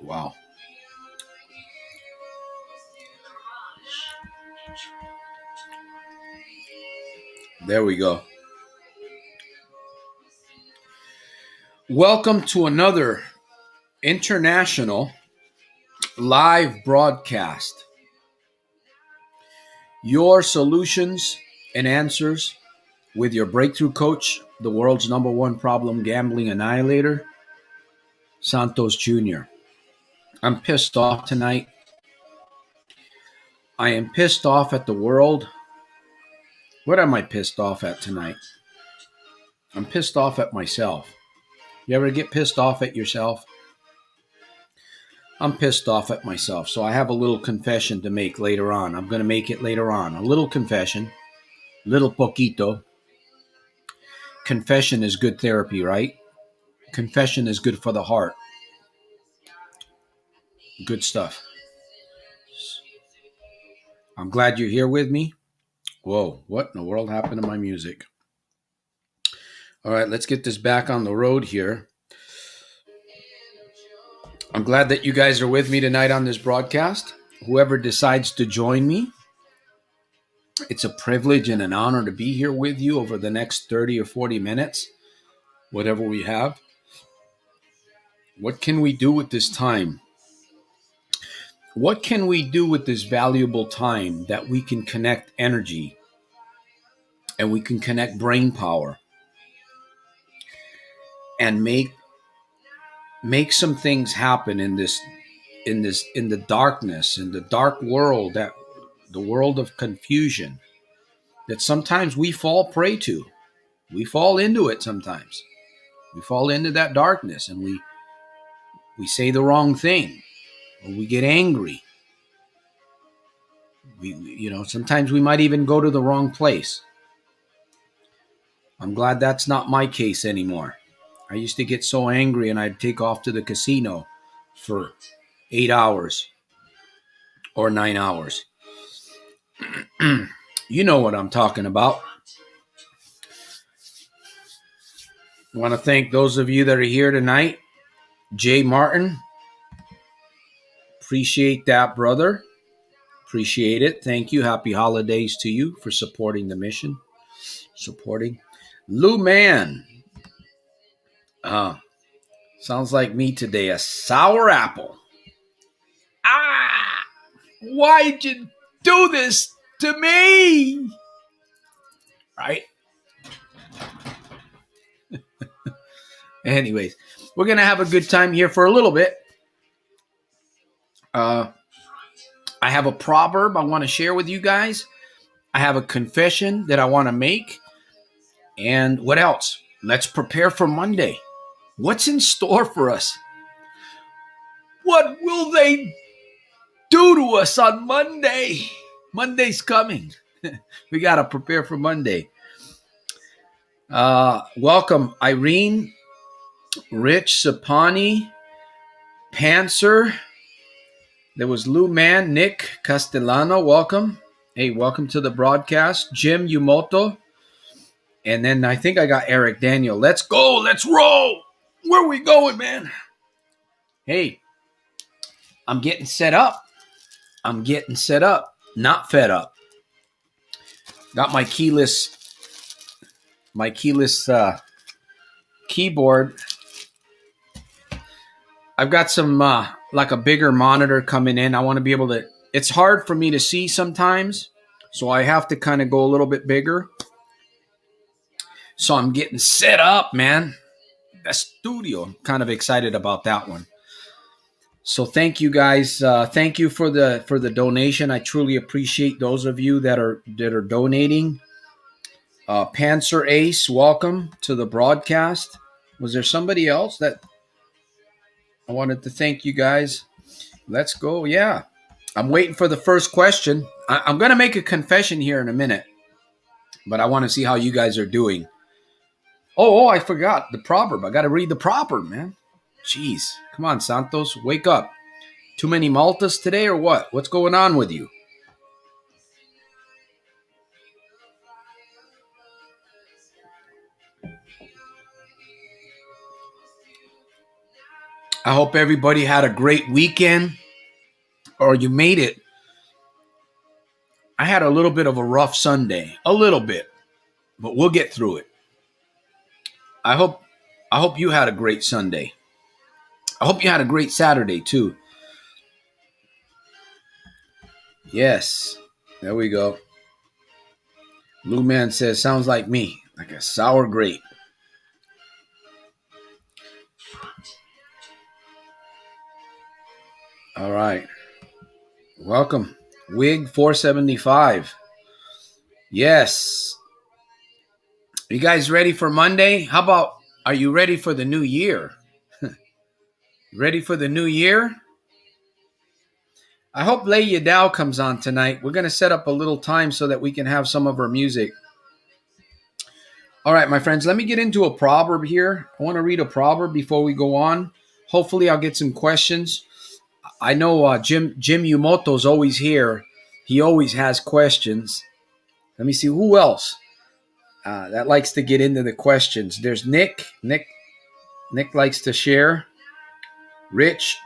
Wow. There we go. Welcome to another international live broadcast. Your solutions and answers with your breakthrough coach, the world's number one problem gambling annihilator, Santos Jr. I'm pissed off tonight. I am pissed off at the world. What am I pissed off at tonight? I'm pissed off at myself. You ever get pissed off at yourself? I'm pissed off at myself. So I have a little confession to make later on. I'm going to make it later on. A little confession. Little poquito. Confession is good therapy, right? Confession is good for the heart. Good stuff. I'm glad you're here with me. Whoa, what in the world happened to my music? All right, let's get this back on the road here. I'm glad that you guys are with me tonight on this broadcast. Whoever decides to join me, it's a privilege and an honor to be here with you over the next 30 or 40 minutes, whatever we have. What can we do with this time? What can we do with this valuable time that we can connect energy and we can connect brain power and make some things happen in the darkness, in the dark world, that the world of confusion that sometimes we fall prey to. We fall into it sometimes. We fall into that darkness and we say the wrong thing, or we get angry. Sometimes we might even go to the wrong place. I'm glad that's not my case anymore. I used to get so angry and I'd take off to the casino for 8 hours or 9 hours. You know what I'm talking about. I want to thank those of you that are here tonight. Jay Martin, appreciate that, brother. Appreciate it. Thank you. Happy holidays to you for supporting the mission. Supporting. Lou Man. Sounds like me today. A sour apple. Why'd you do this to me? Right? Anyways, we're going to have a good time here for a little bit. I have a proverb I want to share with you guys. I have a confession that I want to make. And what else? Let's prepare for Monday. What's in store for us? What will they do to us on Monday? Monday's coming. We got to prepare for Monday. Welcome, Irene, Rich, Sapani, Panzer. There was Lou Man, Nick Castellano. Welcome. Hey, welcome to the broadcast. Jim Yumoto. And then I think I got Eric Daniel. Let's go. Let's roll. Where are we going, man? Hey, I'm getting set up. Not fed up. Got my keyless keyboard. I've got some like a bigger monitor coming in. I want to be able to. It's hard for me to see sometimes, so I have to kind of go a little bit bigger. So I'm getting set up, man. A studio. I'm kind of excited about that one. So thank you guys. Thank you for the donation. I truly appreciate those of you that are donating. Panzer Ace, welcome to the broadcast. Was there somebody else that I wanted to thank you guys? Let's go. Yeah. I'm waiting for the first question. I'm going to make a confession here in a minute, but I want to see how you guys are doing. Oh, I forgot the proverb. I got to read the proverb, man. Jeez. Come on, Santos. Wake up. Too many Maltas today or what? What's going on with you? I hope everybody had a great weekend, or you made it. I had a little bit of a rough Sunday, a little bit, but we'll get through it. I hope I hope you had a great Sunday. I hope you had a great Saturday too. Yes. There we go. Blue Man says, sounds like me, like a sour grape. All right. Welcome. Wig 475. Yes. You guys ready for Monday? How about, are you ready for the new year? Ready for the new year? I hope Lay Ya Dow comes on tonight. We're going to set up a little time so that we can have some of her music. All right, my friends, let me get into a proverb here. I want to read a proverb before we go on. Hopefully, I'll get some questions. I know Jim Yumoto's always here. He always has questions. Let me see who else that likes to get into the questions. There's Nick. Nick likes to share. Rich,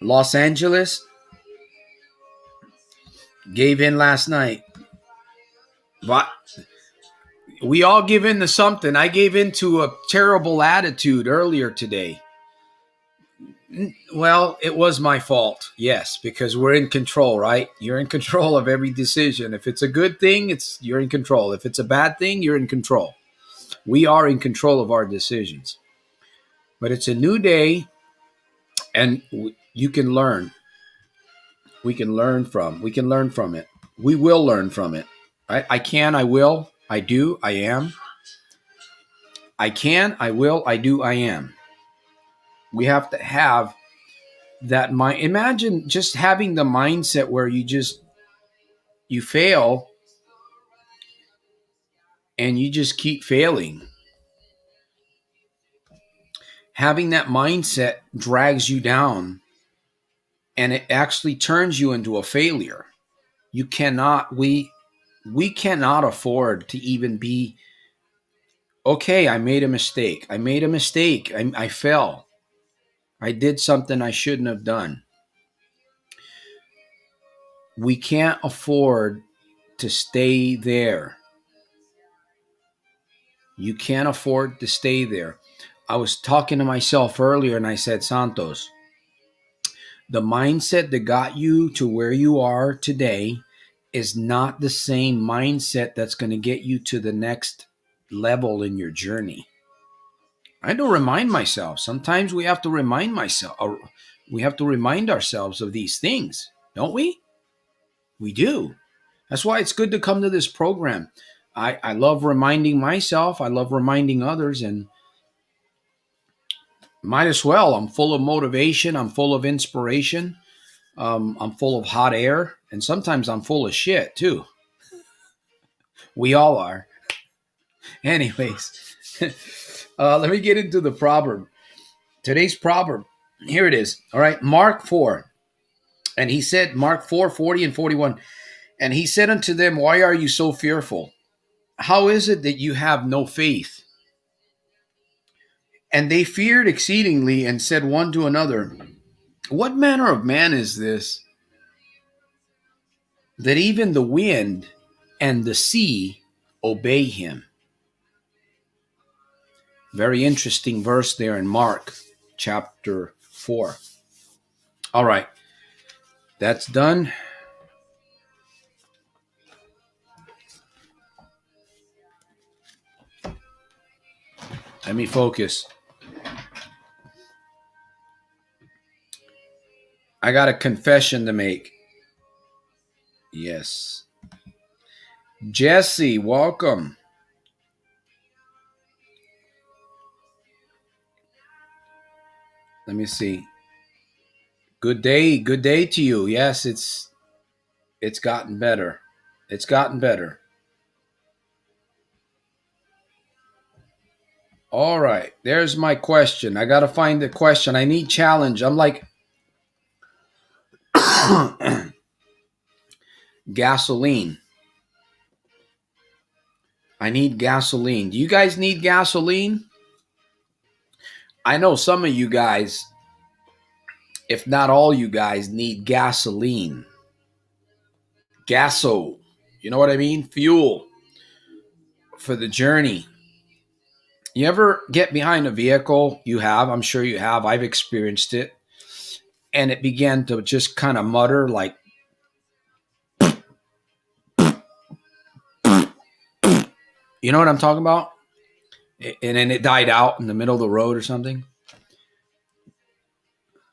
Los Angeles, gave in last night. But we all give in to something. I gave in to a terrible attitude earlier today. Well, it was my fault. Yes, because we're in control, right? You're in control of every decision. If it's a good thing, you're in control. If it's a bad thing, you're in control. We are in control of our decisions. But it's a new day, and you can learn. We can learn from it. We will learn from it. I can, I will, I do, I am. I can, I will, I do, I am. We have to have that mind. Imagine just having the mindset where you fail and you just keep failing. Having that mindset drags you down, and it actually turns you into a failure. You cannot, we cannot afford to even be, okay, I made a mistake. I fell. I did something I shouldn't have done. We can't afford to stay there. You can't afford to stay there. I was talking to myself earlier and I said, Santos, the mindset that got you to where you are today is not the same mindset that's going to get you to the next level in your journey. I don't remind myself. Sometimes we have to remind myself, or we have to remind ourselves of these things, don't we? We do. That's why it's good to come to this program. I love reminding myself. I love reminding others, and might as well. I'm full of motivation. I'm full of inspiration. I'm full of hot air, and sometimes I'm full of shit too. We all are. Anyways, let me get into the proverb. Today's proverb. Here it is. All right, Mark 4. And he said, Mark 4, 40 and 41. And he said unto them, why are you so fearful? How is it that you have no faith? And they feared exceedingly and said one to another, what manner of man is this, that even the wind and the sea obey him? Very interesting verse there in Mark chapter 4. All right, that's done. Let me focus. I got a confession to make. Yes. Jesse, welcome. Let me see. Good day to you. Yes, it's gotten better. It's gotten better. All right, there's my question. I got to find the question. I need challenge. I'm like gasoline. I need gasoline. Do you guys need gasoline? I know some of you guys, if not all you guys, need gasoline. Gaso. You know what I mean? Fuel for the journey. You ever get behind a vehicle? You have. I'm sure you have. I've experienced it. And it began to just kind of mutter like, you know what I'm talking about? And then it died out in the middle of the road or something.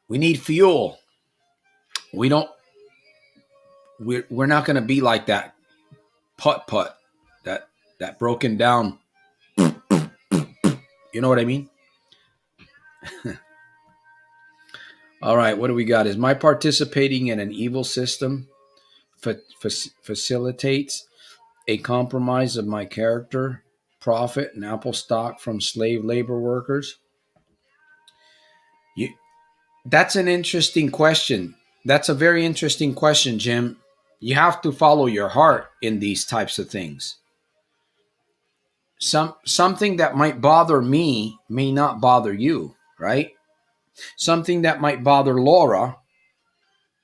We need fuel. We don't. We're not going to be like that putt putt, that broken down. You know what I mean? All right, what do we got? Is my participating in an evil system facilitates a compromise of my character, profit, and Apple stock from slave labor workers? You, that's an interesting question. That's a very interesting question, Jim. You have to follow your heart in these types of things. Something that might bother me may not bother you, right? Something that might bother Laura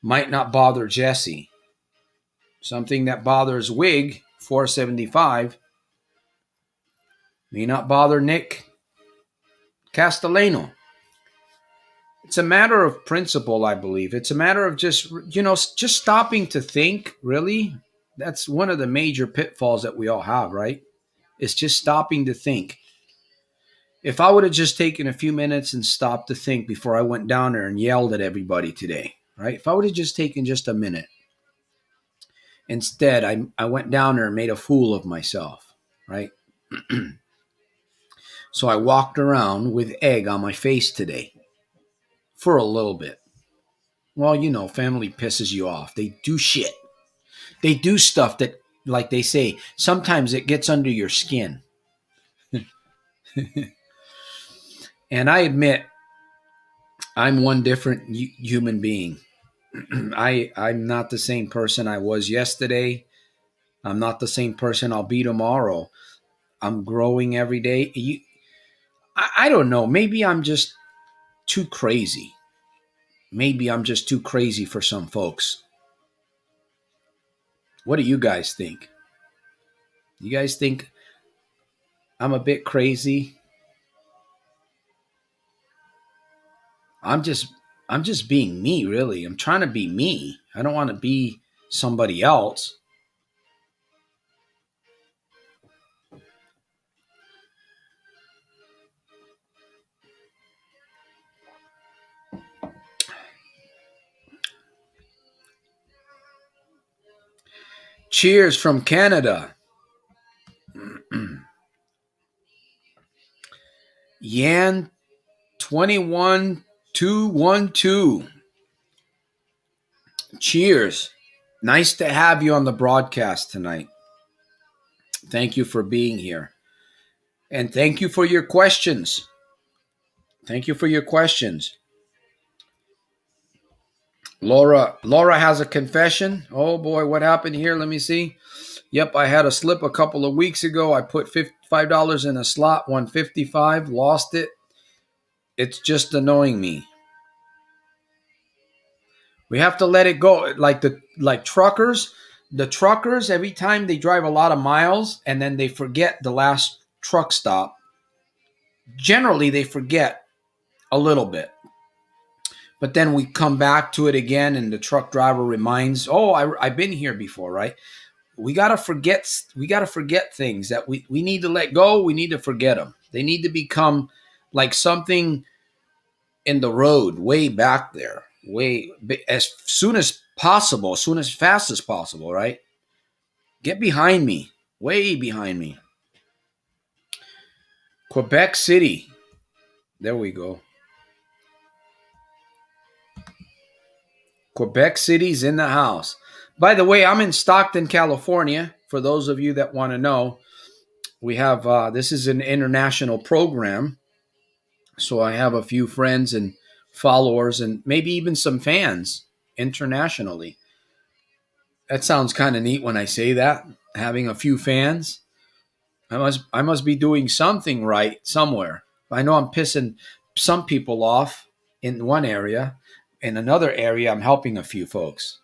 might not bother Jesse. Something that bothers Wig 475 may not bother Nick Castellano. It's a matter of principle, I believe. It's a matter of just stopping to think, really. That's one of the major pitfalls that we all have, right? It's just stopping to think. If I would have just taken a few minutes and stopped to think before I went down there and yelled at everybody today, right? If I would have just taken just a minute. Instead, I went down there and made a fool of myself, right? So I walked around with egg on my face today for a little bit. Well, family pisses you off. They do shit. They do stuff that, like they say, sometimes it gets under your skin. And I admit, I'm one different human being. I'm not the same person I was yesterday. I'm not the same person I'll be tomorrow. I'm growing every day. I don't know. Maybe I'm just too crazy. Maybe I'm just too crazy for some folks. What do you guys think? You guys think I'm a bit crazy? I'm just being me, really. I'm trying to be me. I don't want to be somebody else. Cheers from Canada. Yan 21212. Cheers. Nice to have you on the broadcast tonight. Thank you for being here. And thank you for your questions. Thank you for your questions. Laura has a confession. Oh boy, what happened here? Let me see. Yep, I had a slip a couple of weeks ago. I put $5 in a slot, won 55, lost it. It's just annoying me. We have to let it go. Like truckers, the truckers, every time they drive a lot of miles and then they forget the last truck stop, generally they forget a little bit. But then we come back to it again and the truck driver reminds, oh, I've been here before, right? We gotta forget things that we need to let go. We need to forget them. They need to become like something in the road way back there, as soon as possible, as soon as fast as possible, right? Get behind me, way behind me. Quebec City. There we go. Quebec City's in the house. By the way, I'm in Stockton, California. For those of you that want to know, we have this is an international program. So I have a few friends and followers and maybe even some fans internationally. That sounds kind of neat when I say that, having a few fans. I must be doing something right somewhere. I know I'm pissing some people off in one area. In another area, I'm helping a few folks.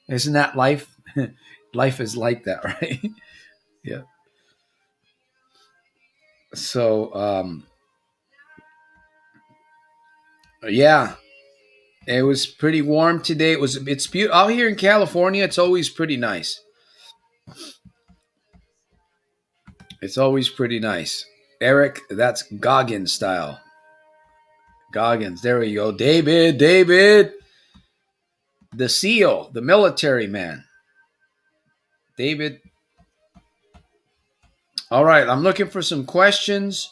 Isn't that life? Life is like that, right? Yeah. So, yeah, it was pretty warm today. It's beautiful out here in California. It's always pretty nice. It's always pretty nice. Eric, that's Goggins style. Goggins, there we go. David, the SEAL, the military man. David. All right, I'm looking for some questions.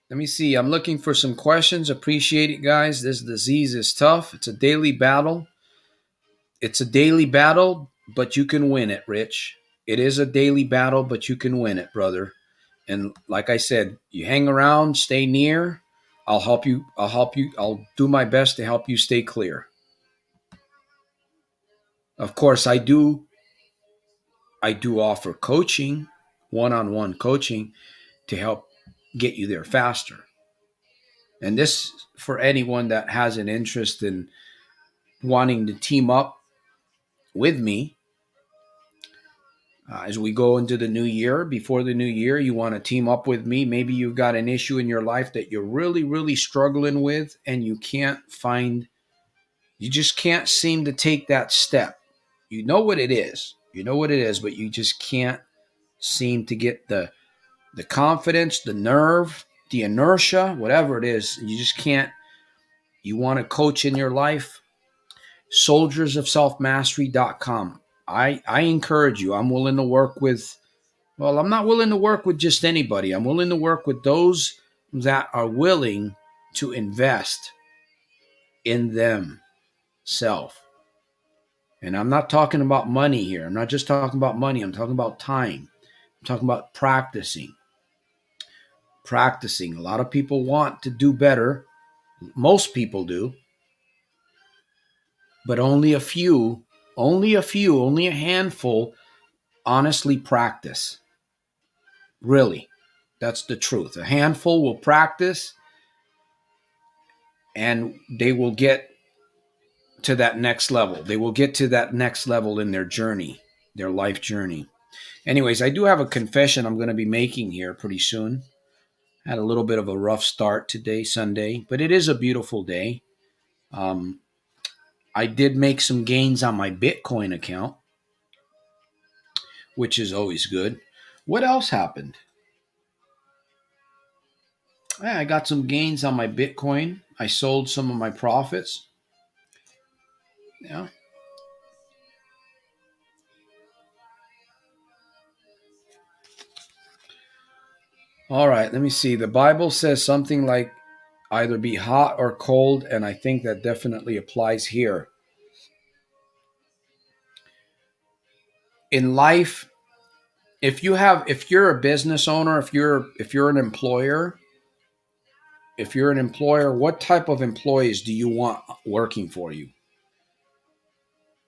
Let me see. I'm looking for some questions. Appreciate it, guys. This disease is tough. It's a daily battle. It's a daily battle, but you can win it, Rich. It is a daily battle, but you can win it, brother. And like I said, you hang around, stay near. I'll help you. I'll help you. I'll do my best to help you stay clear. Of course, I do offer coaching, one-on-one coaching to help get you there faster. And this for anyone that has an interest in wanting to team up with me as we go into the new year. Before the new year, you want to team up with me. Maybe you've got an issue in your life that you're really, really struggling with, and you just can't seem to take that step. You know what it is. You know what it is, but you just can't seem to get the confidence, the nerve, the inertia, whatever it is. You just can't. You want to coach in your life? soldiersofselfmastery.com. I encourage you. I'm willing to work with, well, I'm not willing to work with just anybody. I'm willing to work with those that are willing to invest in themselves. And I'm not talking about money here. I'm not just talking about money. I'm talking about time. I'm talking about practicing. Practicing. A lot of people want to do better. Most people do. But only a few, only a handful honestly practice. Really. That's the truth. A handful will practice and they will get to that next level. They will get to that next level in their journey, their life journey. Anyways, I do have a confession I'm going to be making here pretty soon. Had a little bit of a rough start today, Sunday, but it is a beautiful day. Um, I did make some gains on my Bitcoin account, which is always good. What else happened? Yeah, I got some gains on my Bitcoin. I sold some of my profits. Yeah. All right, let me see. The Bible says something like either be hot or cold, and I think that definitely applies here. In life, if you're a business owner, if you're an employer, what type of employees do you want working for you?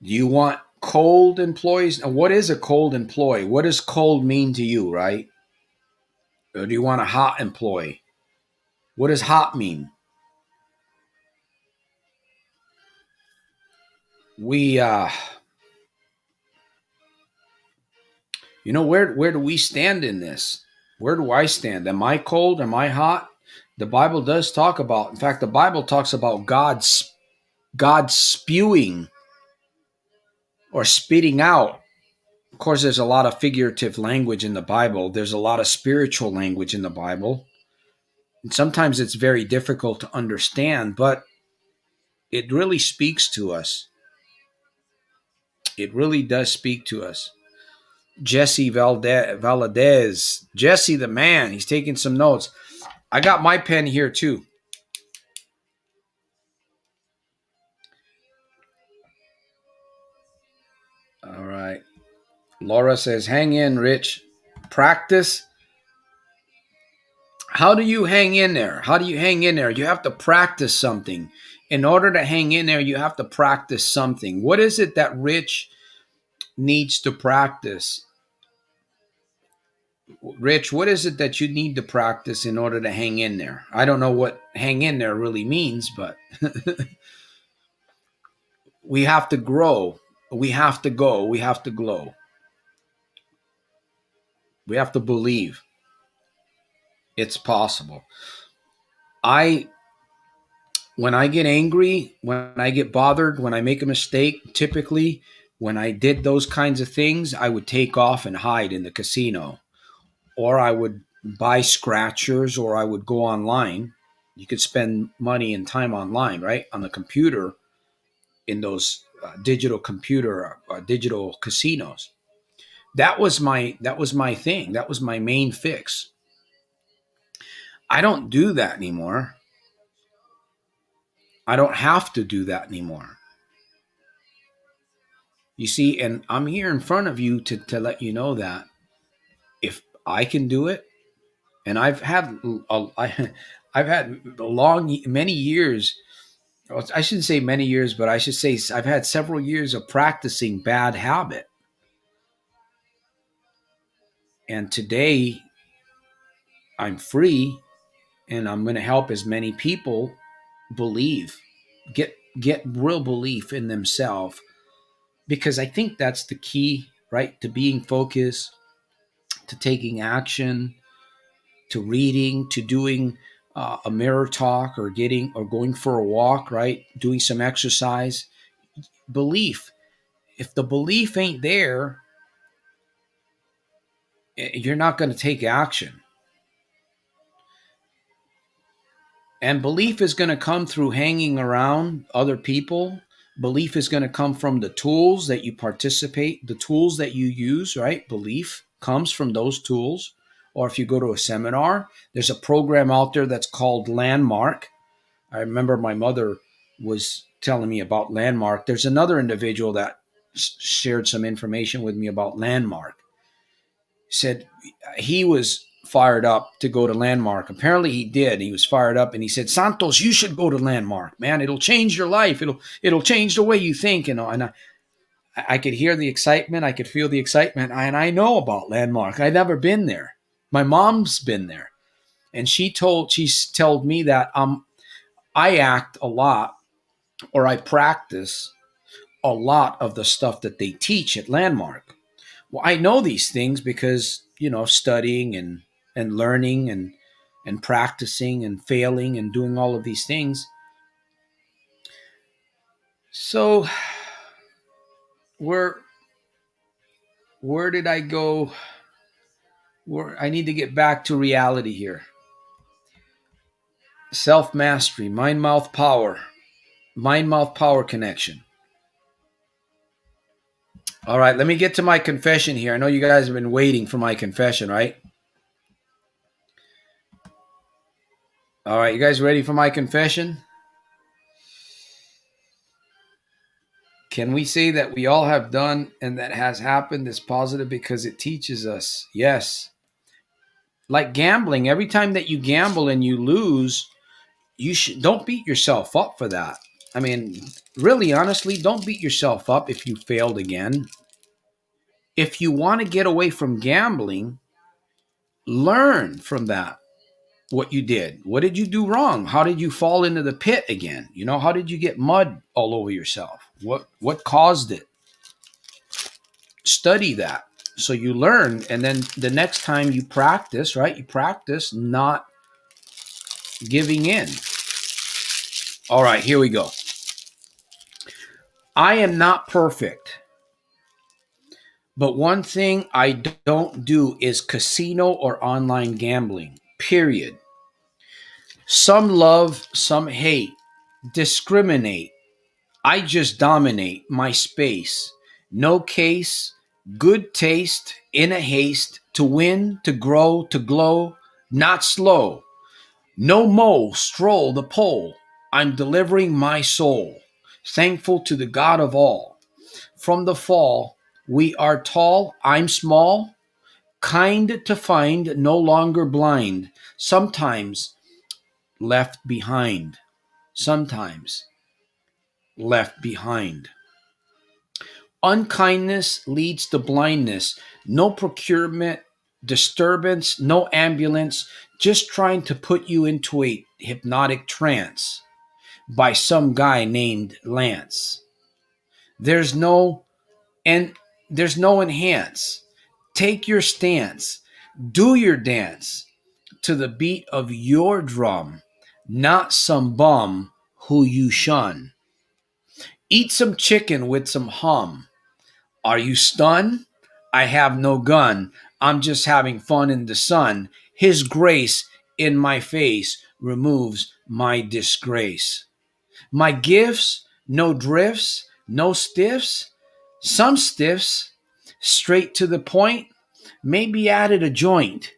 Do you want cold employees? And what is a cold employee? What does cold mean to you, right? Or do you want a hot employee? What does hot mean? We where do we stand in this? Where do I stand? Am I cold? Am I hot? The Bible does talk about, in fact, the Bible talks about God spewing or spitting out. Of course, there's a lot of figurative language in the Bible. There's a lot of spiritual language in the Bible. And sometimes it's very difficult to understand, but it really speaks to us. It really does speak to us. Jesse Valadez. Jesse the man. He's taking some notes. I got my pen here too. All right. Laura says, hang in, Rich. Practice. How do you hang in there? How do you hang in there? You have to practice something. In order to hang in there, you have to practice something. What is it that Rich needs to practice? Rich, what is it that you need to practice in order to hang in there? I don't know what hang in there really means, but we have to grow. We have to go. We have to glow. We have to believe it's possible. I When I get angry, when I get bothered, when I make a mistake, typically when I did those kinds of things, I would take off and hide in the casino, or I would buy scratchers, or I would go online. You could spend money and time online, right? On the computer in those digital casinos. That was my thing. That was my main fix. I don't do that anymore. I don't have to do that anymore. You see, and I'm here in front of you to let you know that if I can do it, and I've had many years. I shouldn't say many years, but I should say I've had several years of practicing bad habit, and today I'm free, and I'm going to help as many people believe, get real belief in themselves, because I think that's the key, right? To being focused, to taking action, to reading, to doing a mirror talk, or going for a walk, right? Doing some exercise. Belief. If the belief ain't there, you're not going to take action. And belief is going to come through hanging around other people. Belief is going to come from the tools that you participate, the tools that you use, right? Belief comes from those tools. Or if you go to a seminar, there's a program out there that's called Landmark. I remember my mother was telling me about Landmark. There's another individual that shared some information with me about Landmark. Said he was fired up to go to Landmark. Apparently he did. He was fired up, and he said, "Santos, you should go to Landmark, man. It'll change your life. It'll change the way you think." And I could hear the excitement. I could feel the excitement. And I know about Landmark. I've never been there. My mom's been there, and she's told me that I act a lot, or I practice a lot of the stuff that they teach at Landmark. Well, I know these things because, studying and learning and practicing and failing and doing all of these things. So where where did I go? Where I need to get back to reality here. Self mastery, mind mouth power connection. All right, let me get to my confession here. I know you guys have been waiting for my confession, right? All right, you guys ready for my confession? Can we say that we all have done and that has happened is positive because it teaches us? Yes. Like gambling, every time that you gamble and you lose, don't beat yourself up for that. I mean, really honestly, don't beat yourself up if you failed again. If you want to get away from gambling, learn from that. What you did. What did you do wrong? How did you fall into the pit again? How did you get mud all over yourself? What caused it? Study that so you learn, and then the next time you practice, right? You practice not giving in. All right, here we go. I am not perfect, but one thing I don't do is casino or online gambling. Period. Some love, some hate, discriminate. I just dominate my space. No case, good taste, in a haste, to win, to grow, to glow, not slow. No mo, stroll the pole. I'm delivering my soul. Thankful to the God of all. From the fall, we are tall, I'm small. Kind to find, no longer blind. Sometimes left behind. Sometimes left behind. Unkindness leads to blindness. No procurement, disturbance, no ambulance, just trying to put you into a hypnotic trance by some guy named Lance. There's no and there's no enhance. Take your stance. Do your dance to the beat of your drum, not some bum who you shun. Eat some chicken with some hum. Are you stunned? I have no gun. I'm just having fun in the sun. His grace in my face removes my disgrace. My gifts, no drifts, no stiffs, some stiffs, straight to the point, maybe added a joint.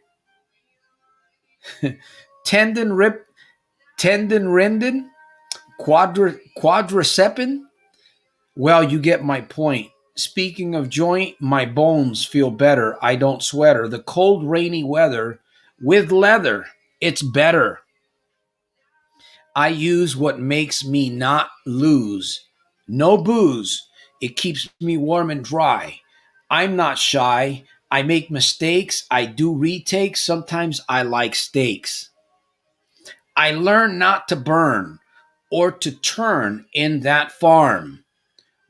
Tendon rip, tendon rendon, quadricepin. Well, you get my point. Speaking of joint, my bones feel better. I don't sweater. The cold, rainy weather with leather, it's better. I use what makes me not lose. No booze. It keeps me warm and dry. I'm not shy. I make mistakes. I do retakes. Sometimes I like steaks. I learn not to burn or to turn in that farm.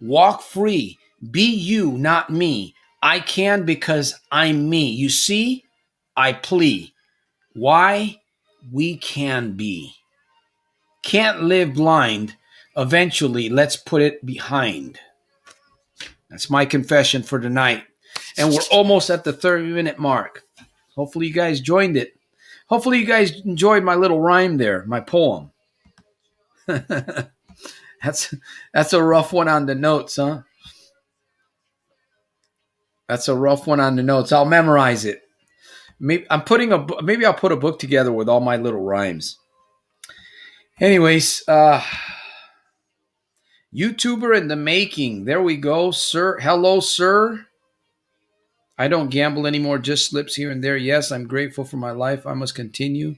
Walk free. Be you, not me. I can because I'm me. You see, I plea. Why? We can be. Can't live blind. Eventually, let's put it behind. That's my confession for tonight. And we're almost at the 30-minute mark. Hopefully, you guys joined it. Hopefully, you guys enjoyed my little rhyme there, my poem. that's that's a rough one on the notes, huh? That's a rough one on the notes. I'll memorize it. Maybe maybe I'll put a book together with all my little rhymes. Anyways, YouTuber in the making. There we go, sir. Hello, sir. I don't gamble anymore, just slips here and there. Yes, I'm grateful for my life. I must continue.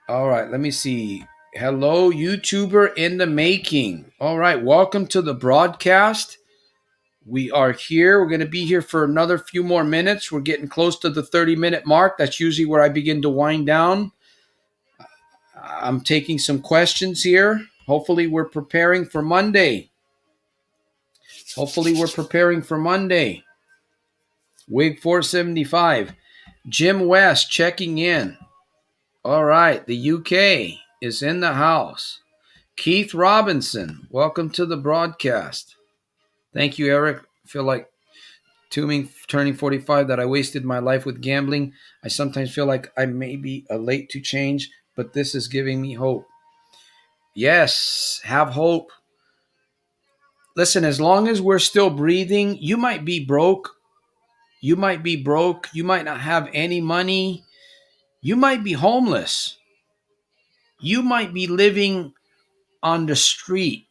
All right, let me see. Hello, YouTuber in the making. All right, welcome to the broadcast. We are here. We're going to be here for another few more minutes. We're getting close to the 30-minute mark. That's usually where I begin to wind down. I'm taking some questions here. Hopefully, we're preparing for Monday. Wig 475. Jim West checking in. All right, the UK is in the house. Keith Robinson, welcome to the broadcast. Thank you, Eric. I feel like turning 45 that I wasted my life with gambling. I sometimes feel like I may be late to change, but this is giving me hope. Yes, have hope. Listen, as long as we're still breathing, you might be broke. You might not have any money. You might be homeless. You might be living on the street.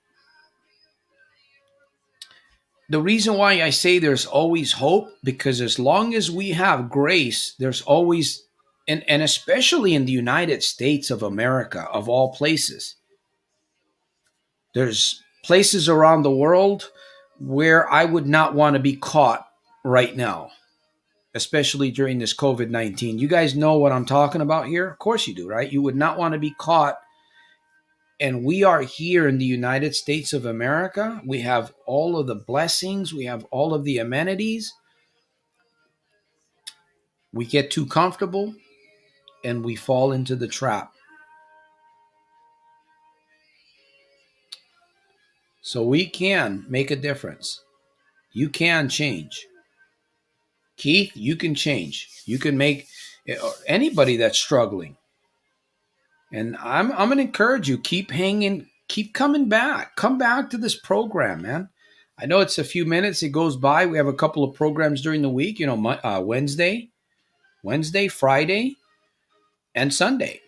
The reason why I say there's always hope, because as long as we have grace, there's always, and especially in the United States of America, of all places, there's places around the world where I would not want to be caught right now, especially during this COVID-19. You guys know what I'm talking about here? Of course you do, right? You would not want to be caught. And we are here in the United States of America. We have all of the blessings. We have all of the amenities. We get too comfortable and we fall into the trap. So we can make a difference. You can change. Keith, you can change. You can make anybody that's struggling. And I'm going to encourage you, keep hanging, keep coming back. Come back to this program, man. I know it's a few minutes. It goes by. We have a couple of programs during the week, Wednesday, Friday, and Sunday.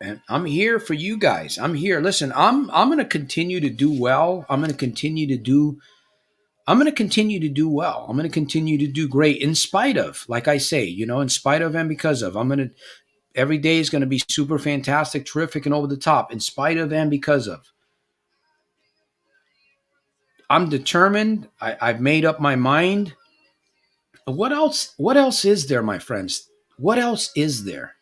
And I'm here for you guys. I'm here. Listen, I'm going to continue to do well. I'm going to continue to do well. I'm going to continue to do great in spite of, like I say, in spite of and because of. Every day is going to be super fantastic, terrific, and over the top, in spite of and because of. I'm determined. I've made up my mind. What else is there, my friends? What else is there?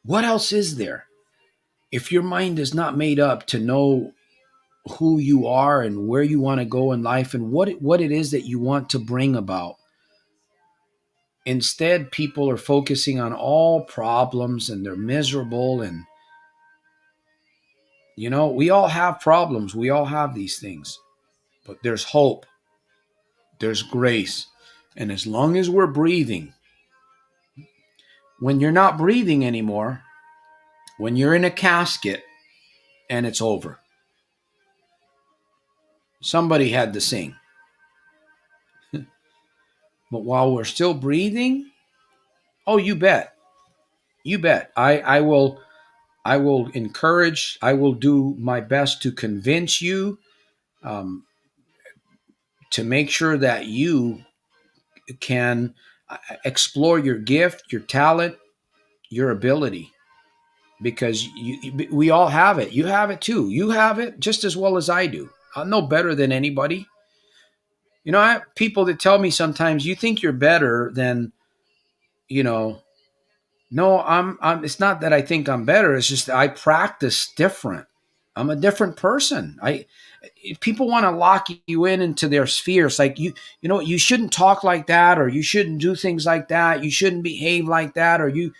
What else is there? If your mind is not made up to know who you are and where you want to go in life and what it is that you want to bring about, instead people are focusing on all problems and they're miserable. And we all have problems, we all have these things, but there's hope, there's grace. And as long as we're breathing, when you're not breathing anymore, when you're in a casket and it's over, somebody had to sing. But while we're still breathing, oh, you bet I will encourage, I will do my best to convince you, um, to make sure that you can explore your gift, your talent, your ability, because we all have it. You have it too. You have it just as well as I do. I'm no better than anybody. I have people that tell me sometimes, you think you're better than, you know, no, it's not that I think I'm better. It's just that I practice different. I'm a different person. If people want to lock you into their spheres, like you shouldn't talk like that, or you shouldn't do things like that. You shouldn't behave like that, or you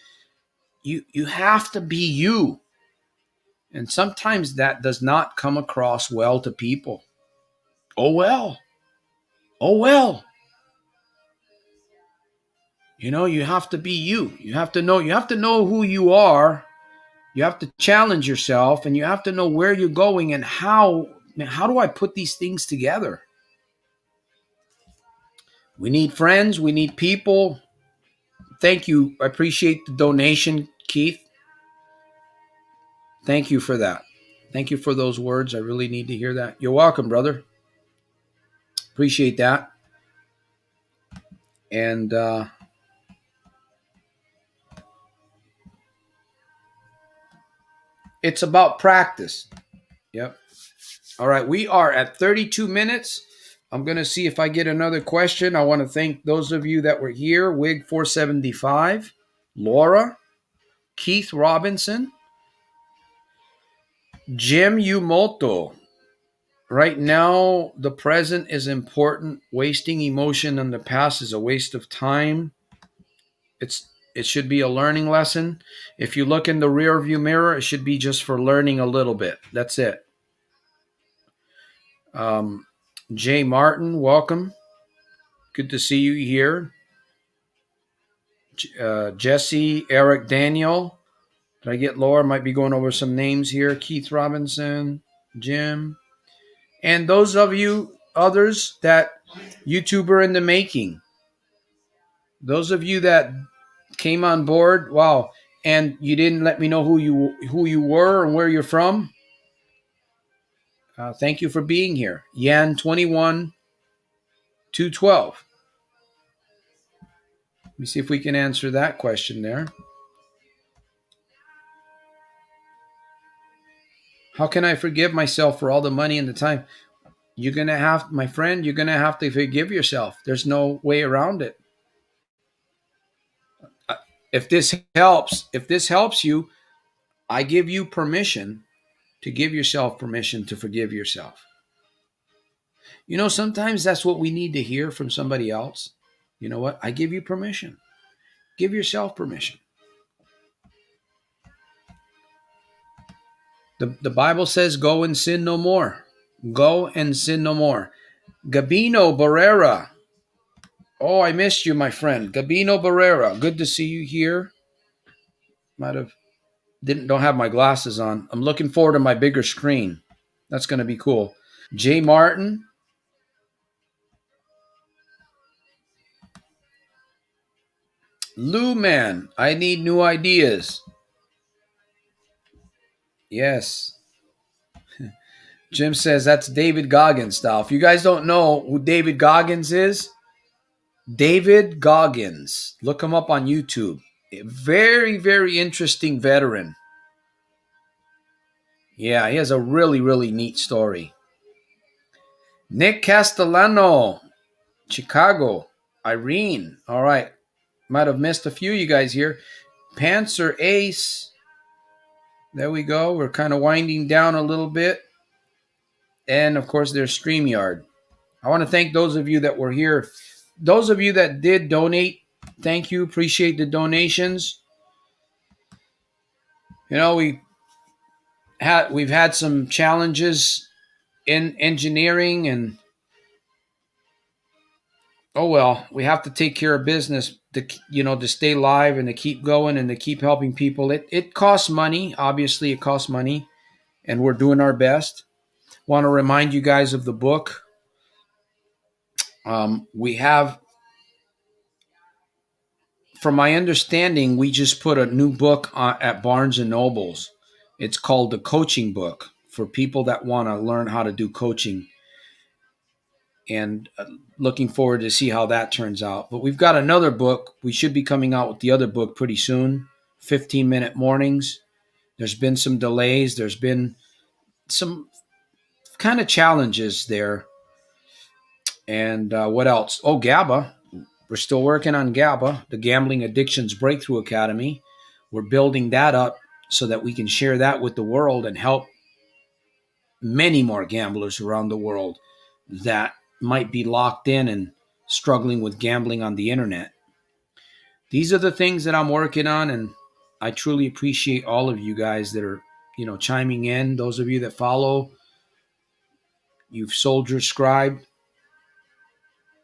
have to be you. And sometimes that does not come across well to people. Oh well. Oh well. You have to be you. You have to know who you are. You have to challenge yourself, and you have to know where you're going and how do I put these things together? We need friends, we need people. Thank you. I appreciate the donation, Keith. Thank you for that. Thank you for those words. I really need to hear that. You're welcome, brother. Appreciate that. And it's about practice. Yep. All right. We are at 32 minutes. I'm going to see if I get another question. I want to thank those of you that were here. Wig 475, Laura, Keith Robinson, Jim Umoto. Right now, the present is important. Wasting emotion in the past is a waste of time. It should be a learning lesson. If you look in the rear view mirror, it should be just for learning a little bit. That's it. Um, Jay Martin, welcome. Good to see you here. Jesse, Eric, Daniel. Did I get Laura? Might be going over some names here. Keith Robinson, Jim. And those of you others that YouTuber in the making. Those of you that came on board, wow, and you didn't let me know who you were and where you're from. Thank you for being here. Yan 21 212. Let me see if we can answer that question there. How can I forgive myself for all the money and the time? You're going to have, my friend, you're going to have to forgive yourself. There's no way around it. If this helps you, I give you permission to give yourself permission to forgive yourself. Sometimes that's what we need to hear from somebody else. You know what? I give you permission. Give yourself permission. The Bible says, go and sin no more. Go and sin no more. Gabino Barrera. Oh, I missed you, my friend. Gabino Barrera. Good to see you here. Don't have my glasses on. I'm looking forward to my bigger screen. That's going to be cool. Jay Martin. Lou Man, I need new ideas. Yes. Jim says that's David Goggins style. If you guys don't know who David Goggins is, David Goggins, look him up on YouTube. A very, very interesting veteran. Yeah, he has a really, really neat story. Nick Castellano, Chicago. Irene. All right. Might have missed a few of you guys here. Panzer Ace. There we go. We're kind of winding down a little bit. And of course, there's StreamYard. I want to thank those of you that were here. Those of you that did donate, thank you. Appreciate the donations. You know, we've had some challenges in engineering, and oh well, we have to take care of business to to stay live and to keep going and to keep helping people. It costs money. Obviously, it costs money, and we're doing our best. Want to remind you guys of the book. We have, from my understanding, we just put a new book at Barnes and Nobles. It's called the Coaching Book for people that want to learn how to do coaching, and looking forward to see how that turns out. But we've got another book. We should be coming out with the other book pretty soon. 15-minute mornings. There's been some delays. There's been some kind of challenges there. And what else? Oh, GABA. We're still working on GABA, the Gambling Addictions Breakthrough Academy. We're building that up so that we can share that with the world and help many more gamblers around the world that might be locked in and struggling with gambling on the internet. These are the things that I'm working on, and I truly appreciate all of you guys that are, chiming in. Those of you that follow, you've soldier scribed,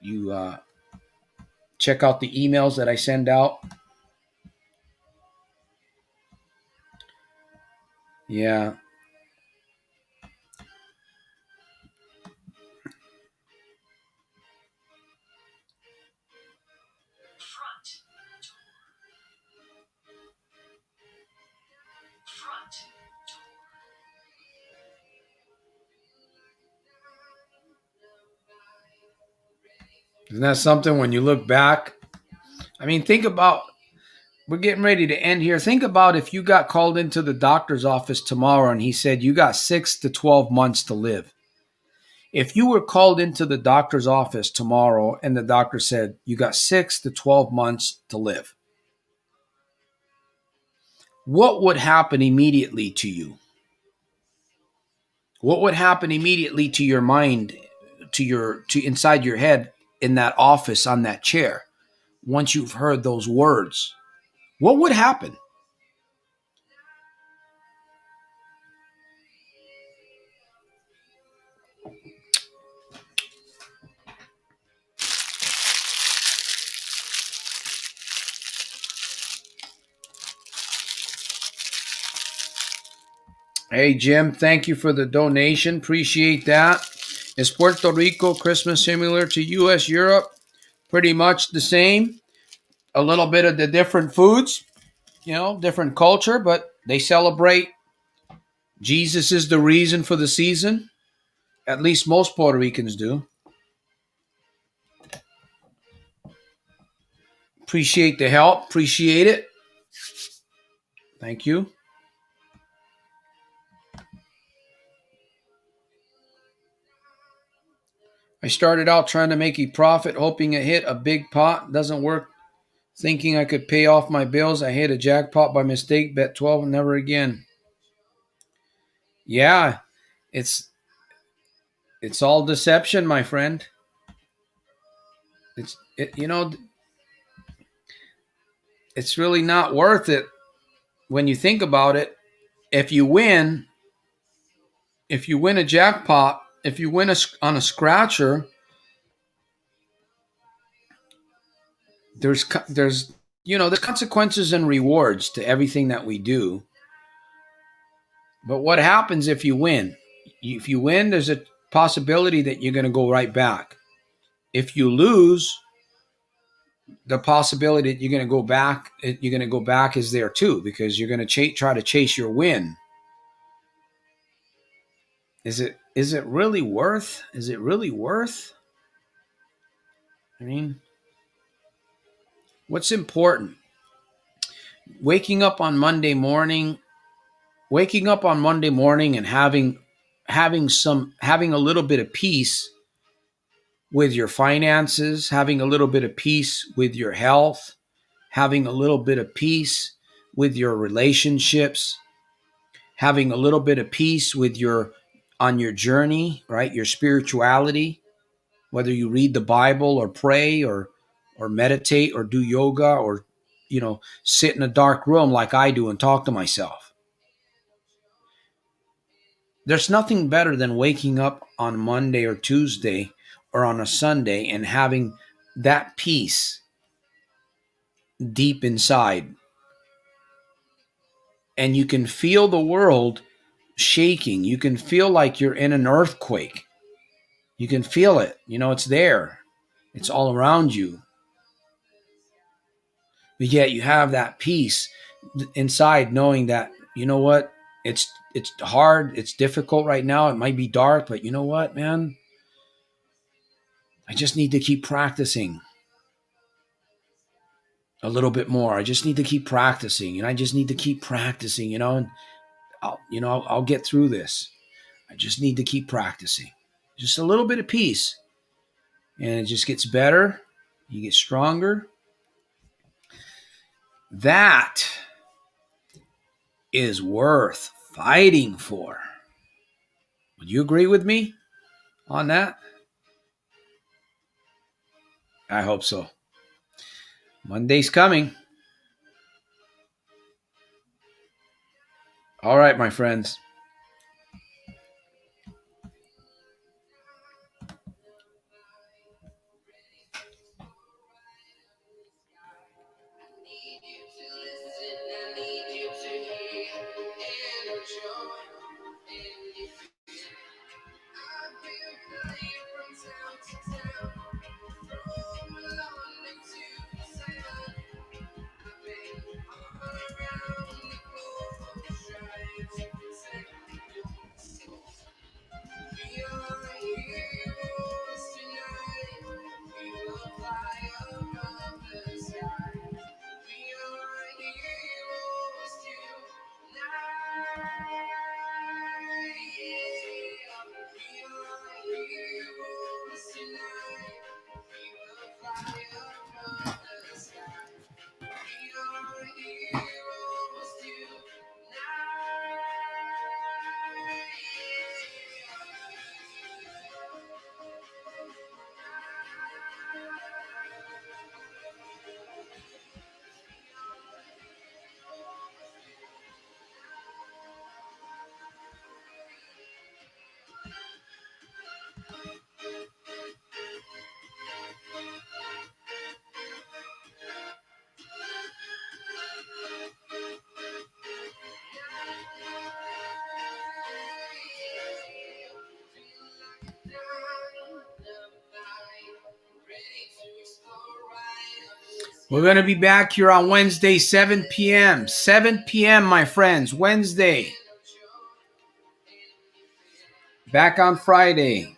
you check out the emails that I send out. Yeah. Isn't that something when you look back? I mean, think about, we're getting ready to end here. Think about if you got called into the doctor's office tomorrow and he said you got 6 to 12 months to live. If you were called into the doctor's office tomorrow and the doctor said you got 6 to 12 months to live, what would happen immediately to you? What would happen immediately to your mind, to inside your head in that office on that chair once you've heard those words? What would happen? Hey, Jim, thank you for the donation. Appreciate that. Is Puerto Rico Christmas similar to U.S., Europe? Pretty much the same. A little bit of the different foods, different culture, but they celebrate. Jesus is the reason for the season. At least most Puerto Ricans do. Appreciate the help. Appreciate it. Thank you. I started out trying to make a profit, hoping it hit a big pot. Doesn't work. Thinking I could pay off my bills. I hit a jackpot by mistake. Bet 12 and never again. Yeah, it's all deception, my friend. It's really not worth it when you think about it. If you win, a jackpot, if you win on a scratcher, there's consequences and rewards to everything that we do. But what happens if you win? If you win, there's a possibility that you're going to go right back. If you lose, the possibility that you're going to go back is there too, because you're going to try to chase your win. Is it really worth? Is it really worth? I mean, what's important? Waking up on Monday morning and having a little bit of peace with your finances, having a little bit of peace with your health, having a little bit of peace with your relationships, having a little bit of peace with your on your journey, right? Your spirituality, whether you read the Bible or pray or meditate or do yoga or sit in a dark room like I do and talk to myself. There's nothing better than waking up on Monday or Tuesday or on a Sunday and having that peace deep inside. And you can feel the world shaking. You can feel like you're in an earthquake. You can feel it. It's there. It's all around you. But yet you have that peace inside knowing that, you know what? It's hard. It's difficult right now. It might be dark, but you know what, man? I just need to keep practicing a little bit more. I just need to keep practicing, and I just need to keep practicing, and I'll get through this. I just need to keep practicing. Just a little bit of peace, and it just gets better. You get stronger. That is worth fighting for. Would you agree with me on that? I hope so. Monday's coming. All right, my friends. We're going to be back here on Wednesday, 7 p.m. 7 p.m., my friends. Wednesday. Back on Friday.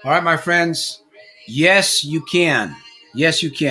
All right, my friends. Yes, you can. Yes, you can.